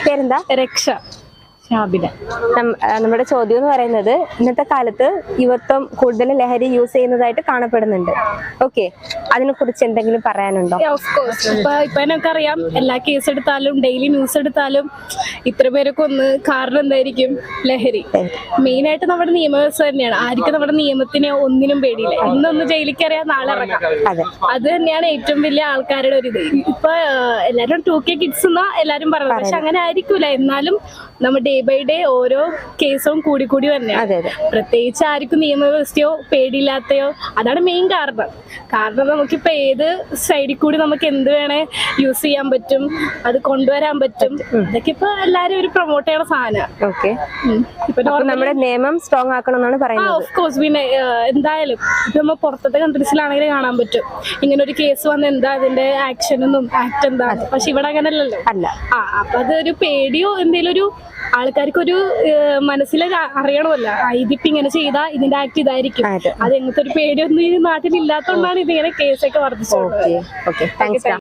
പേരെന്താ? രക്ഷ ഷാബിന. നമ്മുടെ ചോദ്യം എന്ന് പറയുന്നത്, ഇന്നത്തെ കാലത്ത് യുവത്വം കൂടുതൽ ലഹരി യൂസ് ചെയ്യുന്നതായിട്ട് കാണപ്പെടുന്നുണ്ട്. ഓക്കെ, അതിനെ കുറിച്ച് എന്തെങ്കിലും പറയാനുണ്ടോ? ഇപ്പൊ നമുക്കറിയാം, എല്ലാ കേസ് എടുത്താലും ഡെയിലി ന്യൂസ് എടുത്താലും ഇത്ര പേരെ കൊന്ന് കാരണം എന്തായിരിക്കും? ലഹരി. മെയിൻ ആയിട്ട് നമ്മുടെ നിയമവ്യവസ്ഥ തന്നെയാണ്. ആർക്കും നമ്മുടെ നിയമത്തിനെ ഒന്നിനും പേടിയില്ല. ഇന്നൊന്ന് ജയിലിലേക്ക് അറിയാം, നാളെ ഇറങ്ങാം. അത് തന്നെയാണ് ഏറ്റവും വലിയ ആൾക്കാരുടെ ഒരു ഇത്. ഇപ്പൊ എല്ലാരും 2K കിഡ്സ് എന്നാ എല്ലാരും പറയുന്നത്, പക്ഷെ അങ്ങനെ ആയിരിക്കൂല. എന്നാലും നമ്മൾ ഡേ ബൈ ഡേ ഓരോ കേസും കൂടി തന്നെയാണ്. പ്രത്യേകിച്ച് ആർക്കും നിയമവ്യവസ്ഥയോ പേടിയില്ലാത്തയോ, അതാണ് മെയിൻ കാരണം. നമുക്കിപ്പോ ഏത് സൈഡിൽ കൂടി നമുക്ക് എന്ത് വേണേ യൂസ് ചെയ്യാൻ പറ്റും, അത് കൊണ്ടുവരാൻ പറ്റും. അതൊക്കെ ഇപ്പൊ എല്ലാരും ഒരു പ്രൊമോട്ട് ചെയ്യണ സാധനം. നമ്മുടെ നിയമം സ്ട്രോങ് ആക്കണം എന്നാണ് പറയുന്നത്. Of course. പിന്നെ എന്തായാലും ഇപ്പൊ നമ്മൾ പുറത്തത്തെ കൺട്രീസിലാണെങ്കിൽ കാണാൻ പറ്റും, ഇങ്ങനെ ഒരു കേസ് വന്ന് എന്താ അതിന്റെ ആക്ഷൻ എന്നും ആക്ട് എന്താ. പക്ഷെ ഇവിടെ അങ്ങനല്ലല്ലോ. അപ്പൊ അതൊരു പേടിയോ എന്തെങ്കിലും ഒരു ആൾക്കാർക്ക് ഒരു മനസ്സിൽ അറിയണമല്ല, ഇതിപ്പോ ഇങ്ങനെ ചെയ്താ ഇതിന്റെ ആക്ട് ഇതായിരിക്കും. അത് എങ്ങനത്തെ ഒരു പേടിയൊന്നും ഈ നാട്ടിൽ ഇല്ലാത്തതുകൊണ്ടാണ് ഇതിങ്ങനെ കേസൊക്കെ വർദ്ധിച്ചത്.